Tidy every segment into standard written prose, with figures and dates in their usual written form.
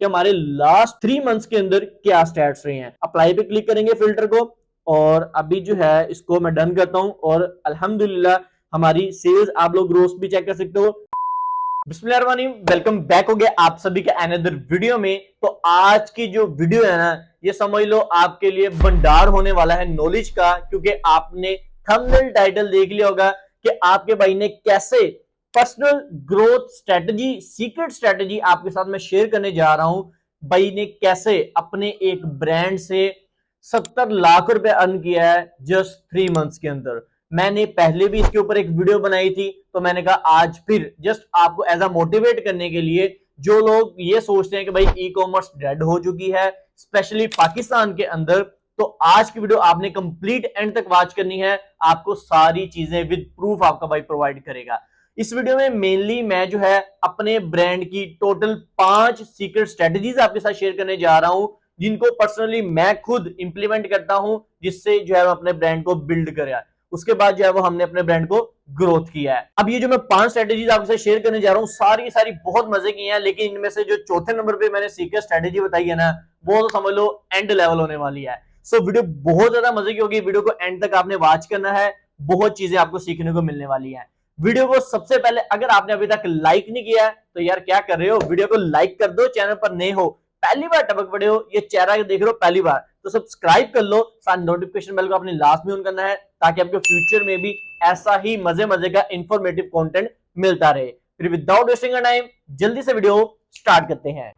कि हमारे last 3 months के अंदर क्या स्टैट्स रहे हैं। अप्लाई पे क्लिक करेंगे फिल्टर को, और अभी जो है इसको मैं डन करता हूं, और अल्हम्दुलिल्लाह हमारी सेल्स आप लोग ग्रोथ भी चेक कर सकते हो। बिस्मिल्लाहिर्रहमानिर्रहीम, वेलकम बैक हो गया आप सभी का अनदर वीडियो में। तो आज की जो वीडियो है ना, ये समझ लो आपके लिए भंडार होने वाला है नॉलेज का, क्योंकि आपने थंबनेल टाइटल देख लिया होगा कि आपके भाई ने कैसे personal growth strategy, secret strategy आपके साथ मैं शेयर करने जा रहा हूं। भाई ने कैसे अपने एक ब्रांड से 70 लाख रुपए अर्न किया है जस्ट 3 मंथ्स के अंदर। मैंने पहले भी इसके ऊपर एक वीडियो बनाई थी, तो मैंने कहा आज फिर जस्ट आपको एज अ मोटिवेट करने के लिए, जो लोग ये सोचते हैं कि भाई ई कॉमर्स डेड हो चुकी है स्पेशली पाकिस्तान के अंदर, तो आज की वीडियो आपने कंप्लीट एंड तक वॉच करनी है। आपको सारी चीजें विद प्रूफ आपका भाई प्रोवाइड करेगा। इस वीडियो में मेनली मैं जो है अपने ब्रांड की टोटल 5 सीक्रेट स्ट्रेटजीज आपके साथ शेयर करने जा रहा हूं, जिनको पर्सनली मैं खुद इंप्लीमेंट करता हूं, जिससे जो है अपने ब्रांड को बिल्ड करें। उसके बाद जो है वो हमने अपने ब्रांड को ग्रोथ किया है। अब ये जो मैं 5 स्ट्रेटेजीज आपके साथ शेयर करने जा रहा हूँ, सारी सारी बहुत मजे की हैं, लेकिन इनमें से जो चौथे नंबर पे मैंने सीक्रेट स्ट्रेटेजी बताई है ना, वो तो समझ लो एंड लेवल होने वाली है। सो वीडियो बहुत ज्यादा मजे की होगी, वीडियो को एंड तक आपने वॉच करना है, बहुत चीजें आपको सीखने को मिलने वाली है। वीडियो को सबसे पहले अगर आपने अभी तक लाइक नहीं किया है तो यार क्या कर रहे हो, वीडियो को लाइक कर दो। चैनल पर नए हो, पहली बार टपक पड़े हो, ये चेहरा देख रहे हो पहली बार, तो सब्सक्राइब कर लो। साथ नोटिफिकेशन बेल को अपने लास्ट में ऑन करना है, ताकि आपको फ्यूचर में भी ऐसा ही मजे मजे का इंफॉर्मेटिव कंटेंट मिलता रहे। फिर विदाउट वेस्टिंग टाइम जल्दी से वीडियो स्टार्ट करते हैं।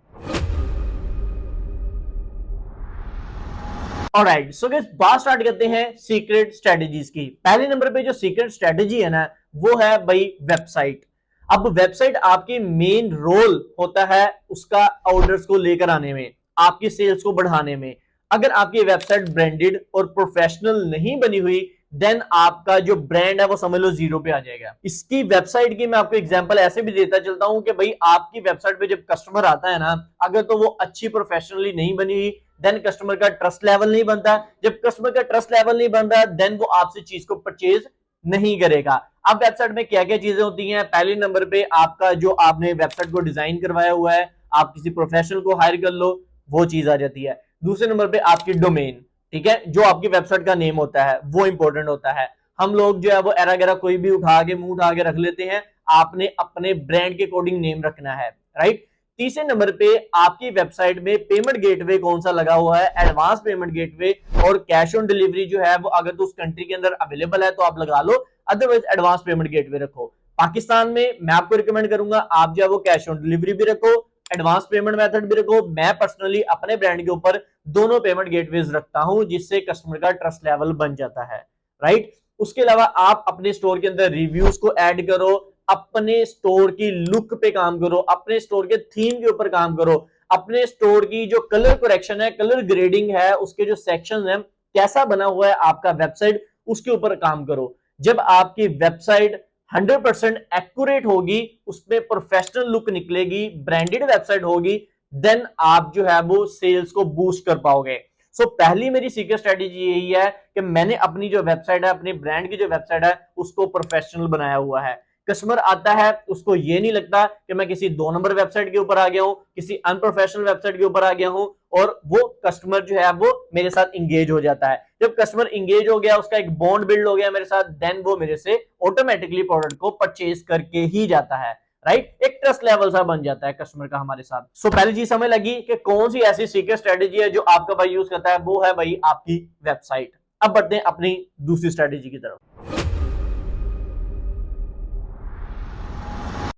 ऑलराइट, सो गाइस बात स्टार्ट करते हैं सीक्रेट स्ट्रेटजीज की। पहले नंबर पे जो सीक्रेट स्ट्रेटजी है ना, वो है भाई वेबसाइट। अब वेबसाइट आपकी मेन रोल होता है उसका ऑर्डर्स को लेकर आने में, आपकी सेल्स को बढ़ाने में। अगर आपकी वेबसाइट ब्रांडेड और प्रोफेशनल नहीं बनी हुई, देन आपका जो ब्रांड है वो समझ लो जीरो पे आ जाएगा। इसकी वेबसाइट की मैं आपको एग्जांपल ऐसे भी देता चलता हूं कि भाई आपकी वेबसाइट पे जब कस्टमर आता है ना, अगर तो वो अच्छी प्रोफेशनली नहीं बनी हुई, देन कस्टमर का ट्रस्ट लेवल नहीं बनता। जब कस्टमर का ट्रस्ट लेवल नहीं बनता, देन वो आपसे चीज को परचेज नहीं करेगा। अब वेबसाइट में क्या क्या चीजें होती हैं, पहले नंबर पे आपका जो आपने वेबसाइट को डिजाइन करवाया हुआ है, आप किसी प्रोफेशनल को हायर कर लो, वो चीज आ जाती है। दूसरे नंबर पे आपकी डोमेन, ठीक है, जो आपकी वेबसाइट का नेम होता है वो इंपॉर्टेंट होता है। हम लोग जो है वो एरा गैरा कोई भी उठा के मुंह उठा के रख लेते हैं, आपने अपने ब्रांड के अकॉर्डिंग नेम रखना है, राइट। तीसरे नंबर पे आपकी वेबसाइट में पेमेंट गेटवे कौन सा लगा हुआ है, एडवांस पेमेंट गेटवे और कैश ऑन डिलीवरी जो है वो अगर तो उस कंट्री के अंदर अवेलेबल है तो आप लगा लो, अदरवाइज एडवांस पेमेंट गेटवे रखो। पाकिस्तान में मैं आपको रिकमेंड करूंगा आप जो है वो कैश ऑन डिलीवरी भी रखो, एडवांस पेमेंट मेथड भी रखो। मैं पर्सनली अपने ब्रांड के ऊपर दोनों पेमेंट गेटवेज रखता हूं, जिससे कस्टमर का ट्रस्ट लेवल बन जाता है, राइट। उसके अलावा आप अपने स्टोर के अंदर रिव्यूज को ऐड करो, अपने स्टोर की लुक पे काम करो, अपने स्टोर के थीम के ऊपर काम करो, अपने स्टोर की जो कलर करेक्शन है, कलर ग्रेडिंग है, उसके जो सेक्शन है, कैसा बना हुआ है आपका वेबसाइट, उसके ऊपर काम करो। जब आपकी वेबसाइट 100% एक्यूरेट होगी, उसमें प्रोफेशनल लुक निकलेगी, ब्रांडेड वेबसाइट होगी, देन आप जो है वो सेल्स को बूस्ट कर पाओगे। सो पहली मेरी सीक्रेट स्ट्रेटेजी यही है कि मैंने अपनी जो वेबसाइट है, अपनी ब्रांड की जो वेबसाइट है, उसको प्रोफेशनल बनाया हुआ है। कस्टमर आता है, उसको ये नहीं लगता कि मैं किसी 2 नंबर वेबसाइट के ऊपर आ गया हूं, किसी अनप्रोफेशनल वेबसाइट के ऊपर आ गया हूं, और वो कस्टमर जो है वो मेरे साथ इंगेज हो जाता है। जब कस्टमर इंगेज हो गया, उसका एक बॉन्ड बिल्ड हो गया मेरे साथ, देन वो मेरे से ऑटोमेटिकली प्रोडक्ट को परचेज करके ही जाता है, राइट। एक ट्रस्ट लेवल सा बन जाता है कस्टमर का हमारे साथ। सो पहली चीज समझ लगी कि कौन सी ऐसी सीक्रेट स्ट्रेटेजी है जो आपका भाई यूज करता है, वो है भाई आपकी वेबसाइट। अब बढ़ते हैं अपनी दूसरी स्ट्रेटेजी की तरफ।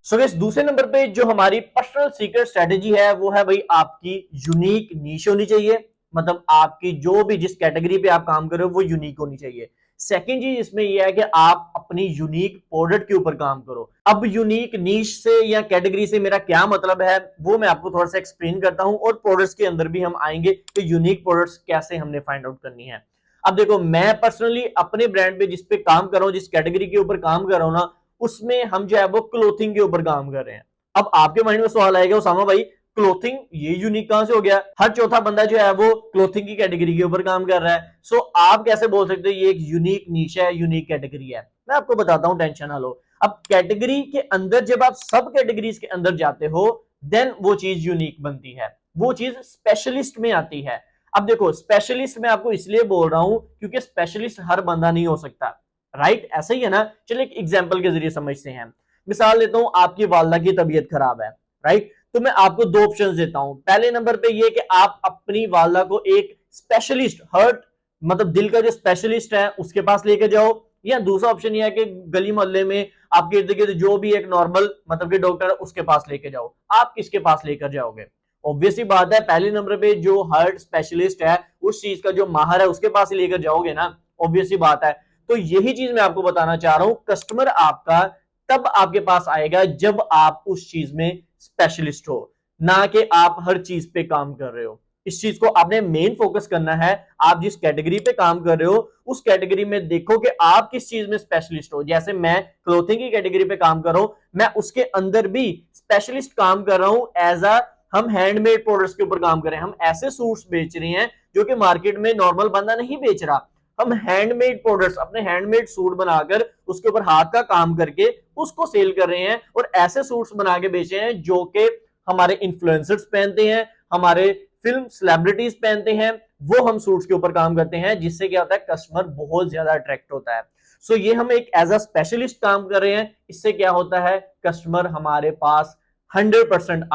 सो गाइस दूसरे नंबर पे जो हमारी पर्सनल सीक्रेट स्ट्रेटेजी है, वो है भाई आपकी यूनिक नीश होनी चाहिए। मतलब आपकी जो भी जिस कैटेगरी पे आप काम कर रहे हो वो यूनिक होनी चाहिए। सेकंड चीज इसमें यह है कि आप अपनी यूनिक प्रोडक्ट के ऊपर काम करो। अब यूनिक नीश से या कैटेगरी से मेरा क्या मतलब है, वो मैं आपको थोड़ा सा एक्सप्लेन करता हूं, और प्रोडक्ट्स के अंदर भी हम आएंगे कि यूनिक प्रोडक्ट्स कैसे हमने फाइंड आउट करनी है। अब देखो, मैं पर्सनली अपने ब्रांड पे जिस पे काम कर रहा हूं, जिस कैटेगरी के ऊपर काम कर रहा हूं ना, उसमें हम जो है वो क्लोथिंग के ऊपर काम कर रहे हैं। अब आपके माइंड में सवाल आएगा, उसामा भाई क्लोथिंग ये यूनिक कहां से हो गया, हर चौथा बंदा जो है वो क्लोथिंग की कैटेगरी के ऊपर काम कर रहा है। सो आप कैसे बोल सकते हो ये एक यूनिक नीश है, यूनिक कैटेगरी है? मैं आपको बताता हूं, टेंशन ना लो। अब कैटेगरी के अंदर जब आप सब कैटेगरीज के अंदर जाते हो, देन वो चीज यूनिक बनती है। वो चीज स्पेशलिस्ट में आती है। अब देखो स्पेशलिस्ट मैं आपको इसलिए बोल रहा हूं क्योंकि स्पेशलिस्ट हर बंदा नहीं हो सकता, राइट? ऐसा ही है ना। चलिए एक एग्जांपल के जरिए समझते हैं। मिसाल लेता हूं, आपकी वालदा की तबीयत खराब है, राइट? तो मैं आपको दो ऑप्शंस देता हूं। पहले नंबर पे ये कि आप अपनी वालदा को एक स्पेशलिस्ट, हर्ट मतलब दिल का जो स्पेशलिस्ट है उसके पास लेके जाओ, या दूसरा ऑप्शन ये है कि गली मोहल्ले में आपके इर्द गिर्द जो भी एक नॉर्मल मतलब कि डॉक्टर है उसके पास लेके जाओ। आप किसके पास लेकर जाओगे? ऑब्वियसली बात है, पहले नंबर पे जो हार्ट स्पेशलिस्ट है, उस चीज का जो माहिर है उसके पास ही लेकर जाओगे ना, ऑब्वियसली बात है। तो यही चीज मैं आपको बताना चाह रहा हूं, कस्टमर आपका तब आपके पास आएगा जब आप उस चीज में स्पेशलिस्ट हो, ना कि आप हर चीज पे काम कर रहे हो। इस चीज को आपने मेन फोकस करना है। आप जिस कैटेगरी पे काम कर रहे हो उस कैटेगरी में देखो कि आप किस चीज में स्पेशलिस्ट हो। जैसे मैं क्लोथिंग की कैटेगरी पे काम कर रहा हूं, मैं उसके अंदर भी स्पेशलिस्ट काम कर रहा हूं। एज अ हम हैंडमेड प्रोडक्ट्स के ऊपर काम कर रहे हैं, हम ऐसे सूट्स बेच रहे हैं जो कि मार्केट में नॉर्मल बंदा नहीं बेच रहा। हम हैंडमेड प्रोडक्ट्स, अपने हैंडमेड सूट बनाकर उसके ऊपर हाथ का काम करके उसको सेल कर रहे हैं, और ऐसे सूट्स बना के बेचे हैं जो कि हमारे इन्फ्लुएंसर्स पहनते हैं, हमारे फिल्म सेलिब्रिटीज पहनते हैं। वो हम सूट्स के ऊपर काम करते हैं, जिससे क्या होता है, कस्टमर बहुत ज्यादा अट्रैक्ट होता है। सो ये हम एक एज अ स्पेशलिस्ट काम कर रहे हैं। इससे क्या होता है, कस्टमर हमारे पास 100%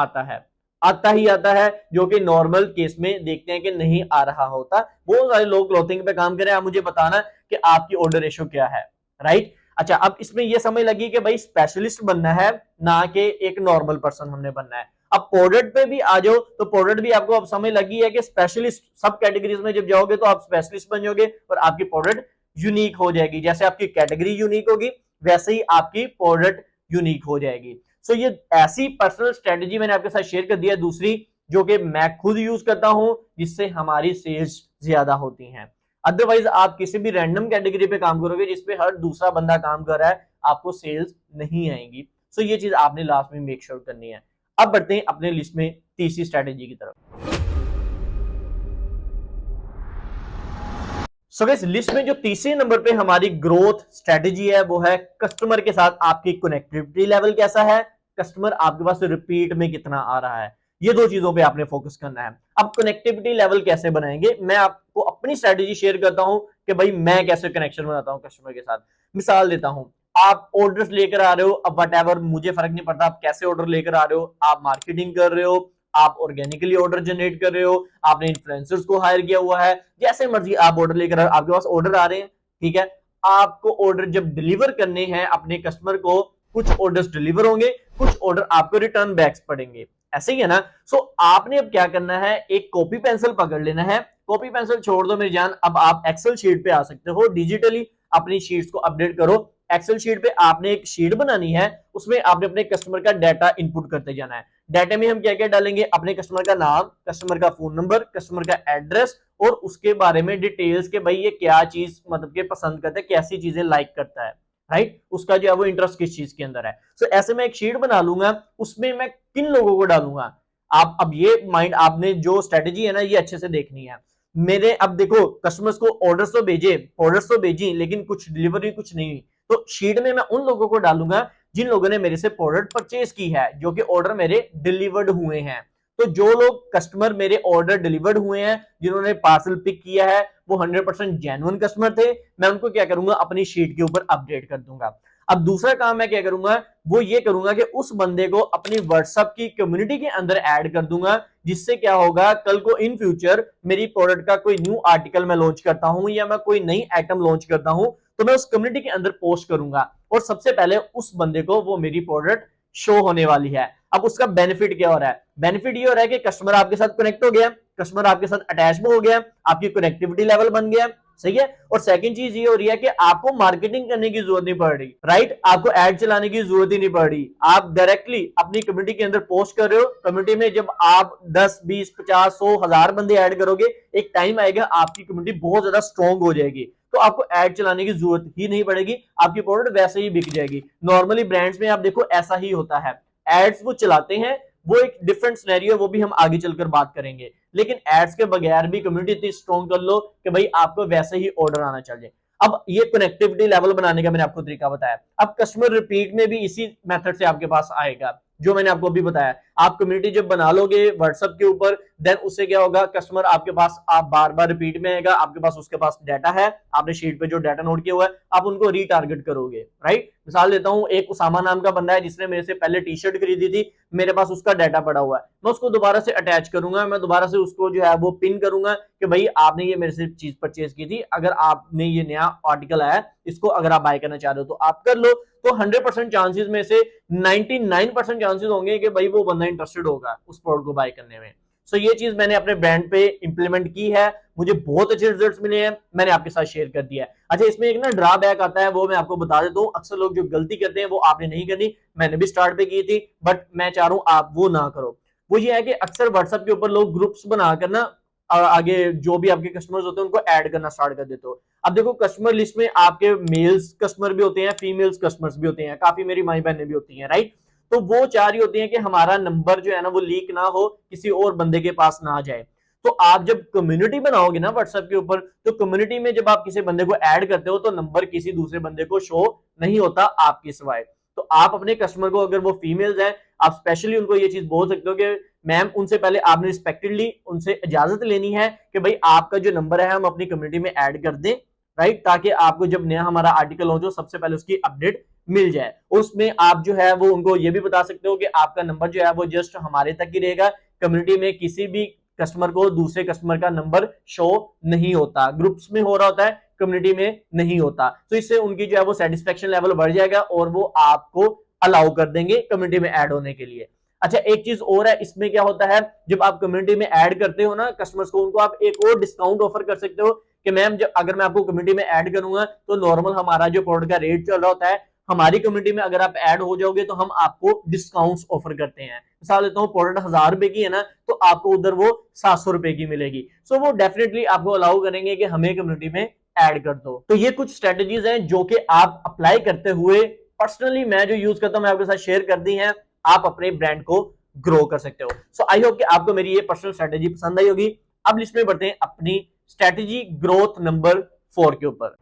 आता ही आता है, जो कि नॉर्मल केस में देखते हैं कि नहीं आ रहा होता। बहुत सारे लोग क्लोथिंग पे काम करें, आप मुझे बताना कि आपकी ऑर्डर रेशो क्या है, राइट? अच्छा, अब इसमें यह समझ लगी कि भाई स्पेशलिस्ट बनना है, ना कि एक नॉर्मल पर्सन हमने बनना है। अब प्रोडक्ट पे भी आ जाओ, तो प्रोडक्ट भी आपको अब समझ लगी है कि स्पेशलिस्ट सब कैटेगरीज में जब जाओगे तो आप स्पेशलिस्ट बन जाओगे और आपकी प्रोडक्ट यूनिक हो जाएगी। जैसे आपकी कैटेगरी यूनिक होगी, वैसे ही आपकी प्रोडक्ट यूनिक हो जाएगी। सो ये ऐसी पर्सनल स्ट्रेटेजी मैंने आपके साथ शेयर कर दिया, दूसरी जो कि मैं खुद यूज करता हूं, जिससे हमारी सेल्स ज्यादा होती हैं। अदरवाइज आप किसी भी रैंडम कैटेगरी पे काम करोगे जिसपे हर दूसरा बंदा काम कर रहा है, आपको सेल्स नहीं आएंगी। सो ये चीज आपने लास्ट में मेक श्योर करनी है। अब बढ़ते हैं अपने लिस्ट में तीसरी स्ट्रेटेजी की तरफ। सो गाइस, लिस्ट में जो तीसरे नंबर पे हमारी ग्रोथ स्ट्रेटेजी है वो है कस्टमर के साथ आपकी कनेक्टिविटी लेवल कैसा है, कस्टमर आपके पास रिपीट में कितना आ रहा है। ये दो चीजों पे आपने फोकस करना है। अब कनेक्टिविटी लेवल कैसे बनाएंगे, मैं आपको अपनी स्ट्रेटेजी शेयर करता हूं कि भाई मैं कैसे कनेक्शन बनाता हूं कस्टमर के साथ। मिसाल देता हूं, आप ऑर्डर्स लेकर आ रहे हो, अब वट मुझे फर्क नहीं पड़ता आप कैसे ऑर्डर लेकर आ रहे हो, आप मार्केटिंग कर रहे हो, आप ऑर्गेनिकली ऑर्डर जनरेट कर रहे हो, आपने इन्फ्लुएंसर्स को हायर किया हुआ है, जैसे मर्जी आप ऑर्डर लेकर आपके पास ऑर्डर आ रहे हैं, ठीक है। आपको ऑर्डर जब डिलीवर करने हैं अपने कस्टमर को, कुछ ऑर्डर्स डिलीवर होंगे, कुछ ऑर्डर आपको रिटर्न बैक्स पड़ेंगे, ऐसे ही है ना। सो आपने अब क्या करना है, एक कॉपी पेंसिल पकड़ लेना है। कॉपी पेंसिल छोड़ दो मेरी जान, अब आप एक्सेल शीट पे आ सकते हो, डिजिटली अपनी शीट्स को अपडेट करो। एक्सेल शीट पे आपने एक शीट बनानी है, उसमें आपने अपने कस्टमर का डाटा इनपुट करते जाना है। डाटा में हम क्या क्या डालेंगे, अपने कस्टमर का नाम, कस्टमर का फोन नंबर, कस्टमर का एड्रेस, और उसके बारे में डिटेल्स के भाई ये क्या चीज मतलब के पसंद करता है, कैसी चीजें लाइक करता है, राइट? उसका जो है वो इंटरेस्ट किस चीज के अंदर है। सो ऐसे मैं एक शीट बना लूंगा, उसमें मैं किन लोगों को डालूंगा। आप अब ये माइंड, आपने जो स्ट्रेटेजी है ना ये अच्छे से देखनी है। मेरे अब देखो कस्टमर्स को ऑर्डर्स तो भेजे, ऑर्डर्स तो भेजी, लेकिन कुछ डिलीवरी कुछ नहीं हुई, तो शीट में मैं उन लोगों को डालूंगा जिन लोगों ने मेरे से प्रोडक्ट परचेज की है, जो कि ऑर्डर मेरे डिलीवर्ड हुए हैं। तो जो लोग कस्टमर मेरे ऑर्डर डिलीवर्ड हुए हैं, जिन्होंने पार्सल पिक किया है, वो 100% जेन्युइन कस्टमर थे, मैं उनको क्या करूंगा, अपनी शीट के ऊपर अपडेट कर दूंगा। अब दूसरा काम मैं क्या करूंगा, वो ये करूंगा कि उस बंदे को अपनी व्हाट्सएप की कम्युनिटी के अंदर ऐड कर दूंगा, जिससे क्या होगा, कल को इन फ्यूचर मेरी प्रोडक्ट का कोई न्यू आर्टिकल मैं लॉन्च करता हूं या मैं कोई नई आइटम लॉन्च करता हूं, तो मैं उस कम्युनिटी के अंदर पोस्ट करूंगा और सबसे पहले उस बंदे को वो मेरी प्रोडक्ट शो होने वाली है। अब उसका बेनिफिट क्या हो रहा है, बेनिफिट ये हो रहा है कि कस्टमर आपके साथ कनेक्ट हो गया, कस्टमर आपके साथ अटैच हो गया, आपकी कनेक्टिविटी लेवल बन गया, सही है। और सेकंड चीज ये हो रही है कि आपको मार्केटिंग करने की जरूरत नहीं पड़ रही, राइट? आपको एड चलाने की जरूरत ही नहीं पड़ रही, आप डायरेक्टली अपनी कम्युनिटी के अंदर पोस्ट कर रहे हो। कम्युनिटी में जब आप 10, 20, 50, 100, 1000 बंदे ऐड करोगे, एक टाइम आएगा आपकी कम्युनिटी बहुत ज्यादा स्ट्रॉन्ग हो जाएगी, तो आपको ऐड चलाने की जरूरत ही नहीं पड़ेगी, आपकी प्रोडक्ट वैसे ही बिक जाएगी। नॉर्मली ब्रांड्स में आप देखो ऐसा ही होता है, एड्स वो चलाते हैं, वो एक डिफरेंट सिनेरियो, वो भी हम आगे चलकर बात करेंगे, लेकिन एड्स के बगैर भी कम्युनिटी इतनी स्ट्रॉन्ग कर लो कि भाई आपको वैसे ही ऑर्डर आना चाहिए। अब ये कनेक्टिविटी लेवल बनाने का मैंने आपको तरीका बताया। अब कस्टमर रिपीट में भी इसी मेथड से आपके पास आएगा। जो मैंने आपको अभी बताया। आप कम्युनिटी जब बना लोगे व्हाट्सएप के ऊपर, देन उससे क्या होगा, कस्टमर आपके पास आप बार बार रिपीट में आएगा, आपके पास उसके पास डाटा है, आपने शीट पे जो डाटा नोट किया हुआ है, आप उनको रीटारगेट करोगे, राइट। मिसाल देता हूं, एक उसामा नाम का बंदा है जिसने मेरे से पहले टी शर्ट खरीदी थी, मेरे पास उसका डाटा पड़ा हुआ है, मैं उसको दोबारा से अटैच करूंगा, मैं दोबारा से उसको जो है वो पिन करूंगा कि भाई आपने ये मेरे से चीज परचेज की थी, अगर आपने ये नया आर्टिकल आया, इसको अगर आप बाय करना चाह रहे हो तो आप कर लो। तो 100% चांसेस में से 99% चांसेस होंगे कि भाई वो बंदा इंटरेस्टेड होगा उस प्रोडक्ट को बाय करने में। सो ये चीज मैंने अपने ब्रांड पे इंप्लीमेंट की है, मुझे बहुत अच्छे रिजल्ट्स मिले हैं, मैंने आपके साथ शेयर कर दिया है। अच्छा, इसमें एक ना ड्रॉबैक आता है, वो मैं आपको बता देता हूँ। अक्सर लोग जो गलती करते हैं वो आपने नहीं करनी, मैंने भी स्टार्ट पे की थी, बट मैं चाह रहा हूँ आप वो ना करो। वो ये है कि अक्सर व्हाट्सएप के ऊपर लोग ग्रुप्स बनाकर ना आगे जो भी आपके कस्टमर्स होते हैं उनको ऐड करना स्टार्ट कर देते हो। अब देखो, कस्टमर लिस्ट में आपके मेल्स कस्टमर भी होते हैं, फीमेल्स कस्टमर्स भी होते हैं, काफी मेरी माई बहनें भी होती हैं, राइट। तो वो चाह रही होती है कि हमारा नंबर जो है ना वो लीक ना हो, किसी और बंदे के पास ना जाए। तो आप जब कम्युनिटी बनाओगे ना व्हाट्सएप के ऊपर, तो कम्युनिटी में जब आप किसी बंदे को ऐड करते हो तो नंबर किसी दूसरे बंदे को शो नहीं होता आपके सिवाय। तो आप अपने कस्टमर को, अगर वो फीमेल्स हैं, आप स्पेशली उनको ये चीज बोल सकते हो कि मैम, उनसे पहले आपने रिस्पेक्टेडली उनसे इजाजत लेनी है कि भाई आपका जो नंबर है हम अपनी कम्युनिटी में ऐड कर दें, राइट, ताकि आपको जब नया हमारा आर्टिकल हो जो सबसे पहले उसकी अपडेट मिल जाए। उसमें आप जो है वो उनको ये भी बता सकते हो कि आपका नंबर जो है वो जस्ट हमारे तक ही रहेगा, कम्युनिटी में किसी भी कस्टमर को दूसरे कस्टमर का नंबर शो नहीं होता, ग्रुप्स में हो रहा होता है, कम्युनिटी में नहीं होता। तो इससे उनकी जो है वो सेटिस्फेक्शन लेवल बढ़ जाएगा और वो आपको अलाउ कर देंगे कम्युनिटी में ऐड होने के लिए। अच्छा, एक चीज और है, इसमें क्या होता है, जब आप कम्युनिटी में ऐड करते हो ना कस्टमर्स को, उनको आप एक और डिस्काउंट ऑफर कर सकते हो कि मैम, जब अगर मैं आपको कम्युनिटी में ऐड करूंगा तो नॉर्मल हमारा जो प्रोडक्ट का रेट चल रहा होता है, हमारी कम्युनिटी में अगर आप ऐड हो जाओगे तो हम आपको डिस्काउंट्स ऑफर करते हैं। मिसाल लेता हूँ, प्रोडक्ट 1000 रुपए की है ना, तो आपको उधर वो 700 रुपए की मिलेगी। सो वो डेफिनेटली आपको अलाउ करेंगे कि हमें कम्युनिटी में ऐड कर दो। तो ये कुछ स्ट्रेटेजीज हैं जो कि आप अप्लाई करते हुए, पर्सनली मैं जो यूज करता हूं मैं आपके साथ शेयर कर दी हैं, आप अपने ब्रांड को ग्रो कर सकते हो। सो आई होप कि आपको मेरी ये पर्सनल स्ट्रेटेजी पसंद आई होगी। अब लिस्ट में बढ़ते हैं अपनी स्ट्रेटेजी ग्रोथ नंबर 4 के ऊपर।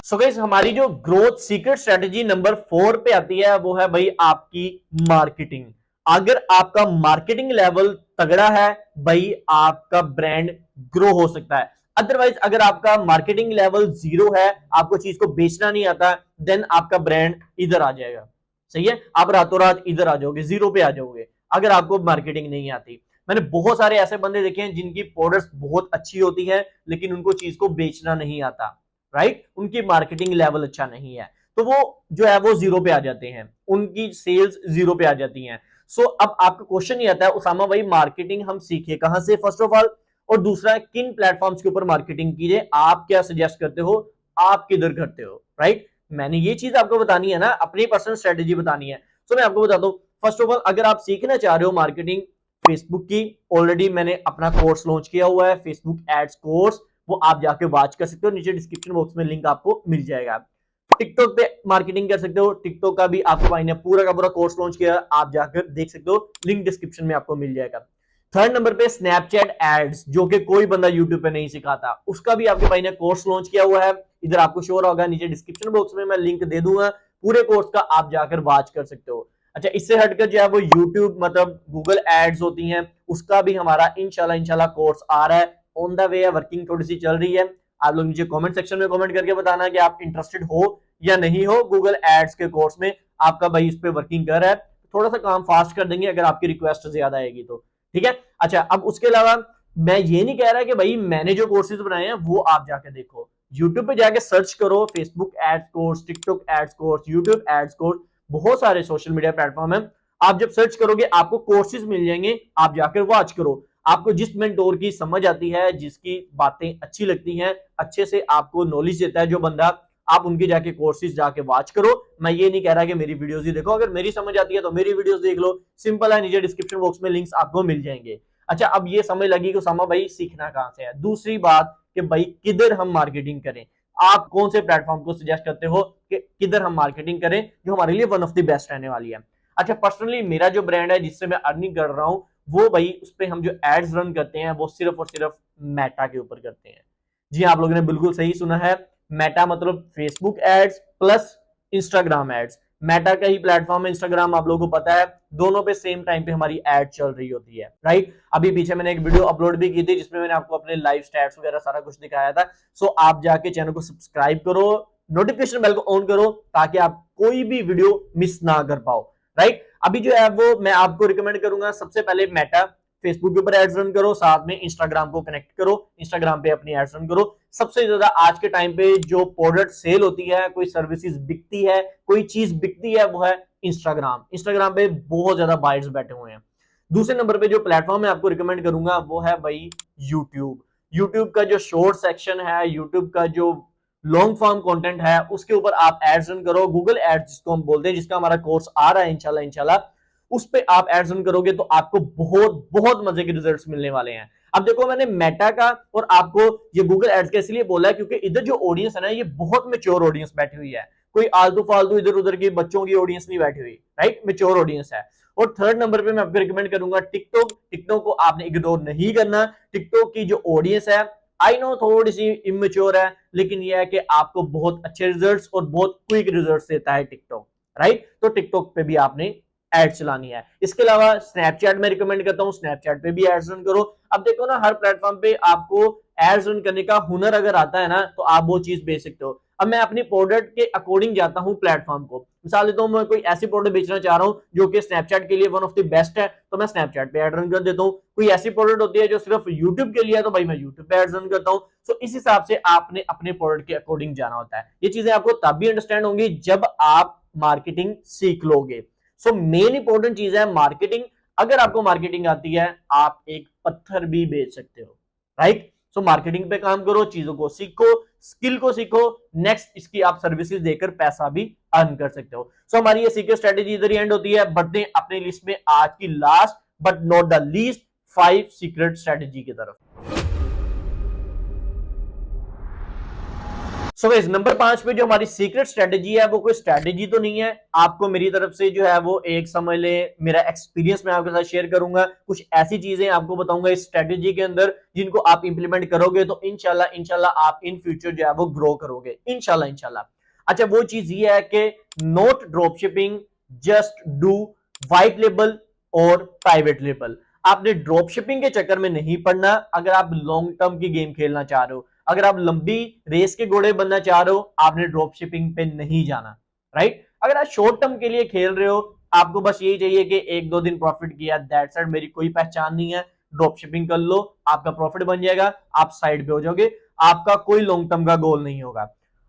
सो गाइस, हमारी जो ग्रोथ सीक्रेट स्ट्रेटेजी नंबर 4 पे आती है वो है भाई आपकी मार्केटिंग। अगर आपका मार्केटिंग लेवल तगड़ा है भाई, आपका ब्रांड ग्रो हो सकता है। अदरवाइज अगर आपका मार्केटिंग लेवल जीरो है, आपको चीज को बेचना नहीं आता, देन आपका ब्रांड इधर आ जाएगा। सही है, आप रातों रात इधर आ जाओगे, जीरो पे आ जाओगे अगर आपको मार्केटिंग नहीं आती। मैंने बहुत सारे ऐसे बंदे देखे हैं जिनकी प्रोडक्ट्स बहुत अच्छी होती है लेकिन उनको चीज को बेचना नहीं आता, राइट, उनकी मार्केटिंग लेवल अच्छा नहीं है, तो वो जो है वो जीरो पे आ जाते हैं, उनकी सेल्स जीरो पे आ जाती हैं। सो अब आपका क्वेश्चन ये आता है, उसामा भाई मार्केटिंग हम सीखे कहां से, फर्स्ट ऑफ ऑल, और दूसरा किन प्लेटफॉर्म्स के ऊपर मार्केटिंग कीजिए, आप क्या सजेस्ट करते हो, आप किधर करते हो, राइट। मैंने ये चीज आपको बतानी है ना, अपनी पर्सनल स्ट्रेटेजी बतानी है। सो मैं आपको बताता हूं, फर्स्ट ऑफ ऑल अगर आप सीखना चाह रहे हो मार्केटिंग फेसबुक की, ऑलरेडी मैंने अपना कोर्स लॉन्च किया हुआ है, फेसबुक एड्स कोर्स, वो आप जाके वॉच कर सकते हो, नीचे डिस्क्रिप्शन बॉक्स में लिंक आपको मिल जाएगा। टिकटॉक पे मार्केटिंग कर सकते हो, टिकटॉक का भी आपको भाई ने पूरा का पूरा कोर्स लॉन्च किया, आप जाकर देख सकते हो, लिंक डिस्क्रिप्शन में आपको मिल जाएगा। थर्ड नंबर पे स्नैपचैट एड्स, जो कि कोई बंदा यूट्यूब पे नहीं सिखाता, उसका भी आपके भाई ने कोर्स लॉन्च किया हुआ है, इधर आपको शो होगा, नीचे डिस्क्रिप्शन बॉक्स में मैं लिंक दे दूंगा, पूरे कोर्स का आप जाकर वॉच कर सकते हो। अच्छा, इससे हटकर जो है वो यूट्यूब मतलब गूगल एड्स होती हैं, उसका भी हमारा इंशाल्लाह कोर्स आ रहा है, ऑन द वे है, वर्किंग थोड़ी सी चल रही है। आप लोग नीचे कमेंट सेक्शन में कमेंट करके बताना कि आप इंटरेस्टेड हो या नहीं हो गूगल एड्स के कोर्स में, आपका भाई इस पे वर्किंग कर रहा है, थोड़ा सा काम फास्ट कर देंगे अगर आपकी रिक्वेस्ट ज्यादा आएगी तो, ठीक है। अच्छा, अब उसके अलावा मैं ये नहीं कह रहा कि भाई मैंने जो कोर्सेज बनाए हैं वो आप जाके देखो, यूट्यूब पे जाके सर्च करो, Facebook ads course, TikTok ads course, YouTube ads course, बहुत सारे सोशल मीडिया प्लेटफॉर्म है, आप जब सर्च करोगे आपको कोर्सेज मिल जाएंगे, आप जाकर वॉच करो। आपको जिस मेंटोर की समझ आती है, जिसकी बातें अच्छी लगती हैं, अच्छे से आपको नॉलेज देता है जो बंदा, आप उनके जाके कोर्सेज जाके वॉच करो। मैं ये नहीं कह रहा कि मेरी वीडियोस ही देखो, अगर मेरी समझ आती है तो मेरी वीडियोस देख लो, सिंपल है, नीचे डिस्क्रिप्शन बॉक्स में लिंक्स आपको मिल जाएंगे। अच्छा, अब ये समझ लगी कि उसामा भाई सीखना कहां से है। दूसरी बात कि भाई किधर हम मार्केटिंग करें, आप कौन से प्लेटफॉर्म को सजेस्ट करते हो कि किधर हम मार्केटिंग करें जो हमारे लिए वन ऑफ द बेस्ट रहने वाली है। अच्छा, पर्सनली मेरा जो ब्रांड है जिससे मैं अर्निंग कर रहा हूं, वो भाई उस पर हम जो एड्स रन करते हैं वो सिर्फ और सिर्फ मेटा के ऊपर करते हैं। जी, आप लोगों ने बिल्कुल सही सुना है, मेटा मतलब Facebook ads plus Instagram ads. Meta का ही प्लेटफॉर्म है इंस्टाग्राम, आप लोगों को पता है, दोनों पे सेम टाइम पे हमारी एड चल रही होती है, राइट। अभी पीछे मैंने एक वीडियो अपलोड भी की थी जिसमें मैंने आपको अपने लाइव स्टैट्स वगैरह सारा कुछ दिखाया था। सो आप जाके चैनल को सब्सक्राइब करो, नोटिफिकेशन बेल को ऑन करो ताकि आप कोई भी वीडियो मिस ना कर पाओ, राइट। अभी जो है वो मैं आपको रिकमेंड करूंगा, सबसे पहले मेटा, फेसबुक के ऊपर एड्स रन करो, साथ में इंस्टाग्राम को कनेक्ट करो, इंस्टाग्राम पे अपनी एड्स रन करो। सबसे ज्यादा आज के टाइम पे जो प्रोडक्ट सेल होती है, कोई सर्विसेज बिकती है, कोई चीज बिकती है, वो है इंस्टाग्राम। इंस्टाग्राम पे बहुत ज्यादा बायर्स बैठे हुए हैं। दूसरे नंबर पे जो प्लेटफॉर्म मैं आपको रिकमेंड करूंगा वो है भाई यूट्यूब। यूट्यूब का जो शॉर्ट सेक्शन है, यूट्यूब का जो लॉन्ग फॉर्म कंटेंट है, उसके ऊपर आप एड्स रन करो। गूगल एड्स जिसको हम बोलते हैं, जिसका हमारा कोर्स आ रहा है इंशाल्लाह इंशाल्लाह, उस पे आप एड्स रन करोगे तो आपको बहुत बहुत मजे के रिजल्ट्स मिलने वाले हैं। अब देखो, मैंने मेटा का और आपको ये गूगल एड्स का इसलिए बोला है क्योंकि इधर जो ऑडियंस है ना, ये बहुत मैच्योर ऑडियंस बैठी हुई है, कोई आलतू फालतू इधर उधर की बच्चों की ऑडियंस नहीं बैठी हुई, राइट, मैच्योर ऑडियंस है। और थर्ड नंबर पे मैं आपको रिकमेंड करूंगा टिकटॉक। टिकटॉक को आपने इग्नोर नहीं करना। टिकटॉक की जो ऑडियंस है, आई नो थोड़ी सी इमेच्योर है, लेकिन यह है कि आपको बहुत अच्छे रिजल्ट्स और बहुत क्विक रिजल्ट्स देता है टिकटॉक, राइट। तो टिकटॉक पे भी आपने एड चलानी है। इसके अलावा स्नैपचैट में रिकमेंड करता हूं, स्नैपचैट पे भी एड्स रन करो। अब देखो ना, हर प्लेटफॉर्म पे आपको एड्स रन करने का हुनर अगर आता है ना, तो आप वो चीज बेच सकते हो। अब मैं अपनी प्रोडक्ट के अकॉर्डिंग जाता हूं प्लेटफॉर्म को। मिसाल देता हूं, मैं कोई ऐसी प्रोडक्ट बेचना चाह रहा हूं जो कि स्नैपचैट के लिए वन ऑफ द बेस्ट है, तो मैं स्नैपचैट पे एड रन कर देता हूं। कोई ऐसी प्रोडक्ट होती है जो सिर्फ यूट्यूब के लिए है, तो भाई मैं यूट्यूब पे एड रन करता हूं। सो इस हिसाब से आपने अपने प्रोडक्ट के अकॉर्डिंग जाना होता है। ये चीजें आपको तब भी अंडरस्टैंड होंगी जब आप मार्केटिंग सीख लोगे। सो मेन इंपॉर्टेंट चीज है मार्केटिंग। अगर आपको मार्केटिंग आती है, आप एक पत्थर भी बेच सकते हो, राइट। सो मार्केटिंग पे काम करो, चीजों को सीखो, स्किल को सीखो, नेक्स्ट इसकी आप सर्विसेज देकर पैसा भी अर्न कर सकते हो। सो हमारी ये सीक्रेट स्ट्रेटेजी इधर ही एंड होती है। बढ़ते हैं अपनी लिस्ट में आज की last but not the least 5 secret strategy की तरफ। सो गाइस, नंबर 5 पे जो हमारी सीक्रेट स्ट्रेटेजी है, वो कोई स्ट्रेटेजी तो नहीं है, आपको मेरी तरफ से जो है वो एक समझ ले मेरा एक्सपीरियंस मैं आपके साथ शेयर करूंगा। कुछ ऐसी चीजें आपको बताऊंगा इस स्ट्रेटेजी के अंदर जिनको आप इंप्लीमेंट करोगे तो इंशाल्लाह इंशाल्लाह आप इन फ्यूचर जो है वो ग्रो करोगे, इंशाल्लाह इंशाल्लाह। अच्छा, वो चीज ये है कि not drop shipping, just do white label और प्राइवेट लेबल। आपने ड्रॉप शिपिंग के चक्कर में नहीं पड़ना। अगर आप लॉन्ग टर्म की गेम खेलना चाह रहे हो, अगर आप लंबी रेस के घोड़े बनना चाह रहे हो, आपने ड्रॉप शिपिंग पे नहीं जाना, राइट। अगर आप शॉर्ट टर्म के लिए खेल रहे हो, आपको बस यही चाहिए कि 1-2 दिन प्रॉफिट किया, दैट्स इट, मेरी कोई पहचान नहीं है, ड्रॉप शिपिंग कर लो, आपका प्रॉफिट बन जाएगा, आप साइड पे हो जाओगे, आपका कोई लॉन्ग टर्म का गोल नहीं होगा।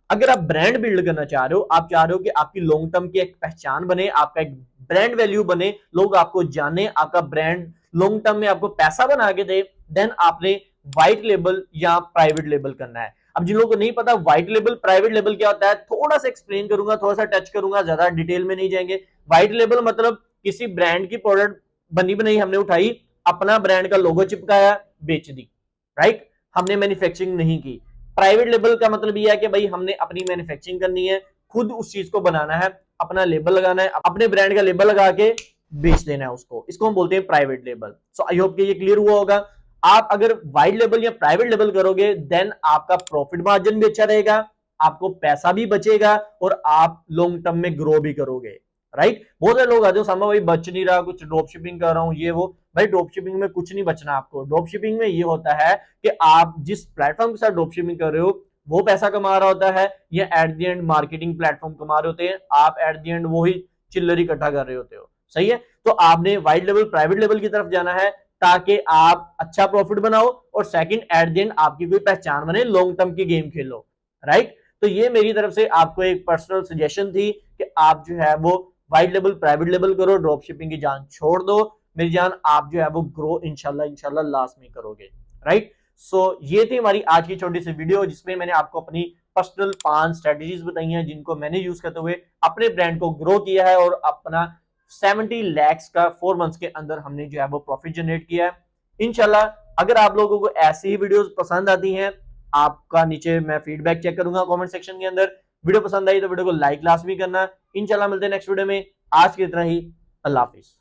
अगर आप ब्रांड बिल्ड करना चाह रहे हो, आप चाह रहे हो कि आपकी लॉन्ग टर्म की एक पहचान बने, आपका एक ब्रांड वैल्यू बने, लोग आपको जाने, आपका ब्रांड लॉन्ग टर्म में आपको पैसा बना के दे, देन आपने व्हाइट लेबल या प्राइवेट लेबल करना है। अब जिन लोगों को नहीं पता व्हाइट लेबल प्राइवेट लेबल क्या होता है, थोड़ा सा एक्सप्लेन करूंगा, थोड़ा सा टच करूंगा, ज्यादा डिटेल में नहीं जाएंगे। व्हाइट लेबल मतलब किसी ब्रांड की प्रोडक्ट बनी बनाई हमने उठाई, अपना ब्रांड का लोगो चिपकाया, बेच दी, राइट, हमने मैन्युफैक्चरिंग नहीं की। प्राइवेट लेबल का मतलब यह है कि भाई हमने अपनी मैन्युफैक्चरिंग करनी है, खुद उस चीज को बनाना है, अपना लेबल लगाना है, अपने ब्रांड का लेबल लगा के बेच देना है उसको, इसको हम बोलते हैं private label. So I hope कि ये क्लियर हुआ होगा। आप अगर वाइड लेबल या प्राइवेट लेबल करोगे, देन आपका प्रॉफिट मार्जिन भी अच्छा रहेगा, आपको पैसा भी बचेगा और आप लॉन्ग टर्म में ग्रो भी करोगे, राइट। बहुत सारे लोग आते हो, सामा भाई बच नहीं रहा, कुछ ड्रॉप शिपिंग कर रहा हूं ये वो। भाई ड्रॉप शिपिंग में कुछ नहीं बचना आपको। ड्रॉप शिपिंग में ये होता है कि आप जिस प्लेटफॉर्म के साथ ड्रॉप शिपिंग कर रहे हो वो पैसा कमा रहा होता है, या at the end marketing platform कमा रहे होते हैं, आप एट द एंड वो ही चिल्लर इकट्ठा कर रहे होते हो, सही है। तो आपने वाइड लेवल प्राइवेट लेवल की तरफ जाना है ताकि आप अच्छा प्रॉफिट बनाओ और सेकंड एट द एंड आपकी कोई पहचान बने, लॉन्ग टर्म की गेम खेलो, राइट। तो ये मेरी तरफ से आपको एक पर्सनल सजेशन थी कि आप जो है वो वाइड लेवल प्राइवेट लेवल करो, ड्रॉप शिपिंग की जान छोड़ दो मेरी जान, आप जो है वो ग्रो इंशाल्लाह इंशाल्लाह लास्ट में करोगे, राइट। सो ये थी हमारी आज की छोटी सी वीडियो जिसमें मैंने आपको अपनी पर्सनल 5 स्ट्रेटजीज बताई हैं जिनको मैंने यूज करते हुए अपने ब्रांड को ग्रो किया है और अपना 70 lakhs का 4 मंथ्स के अंदर हमने जो है वो प्रॉफिट जनरेट किया है। इंशाल्लाह अगर आप लोगों को ऐसी ही वीडियोस पसंद आती हैं, आपका नीचे मैं फीडबैक चेक करूंगा कमेंट सेक्शन के अंदर। वीडियो पसंद आई तो वीडियो को लाइक लाजमी करना। इंशाल्लाह मिलते हैं नेक्स्ट वीडियो में। आज की इतना ही, अल्लाह हाफिज।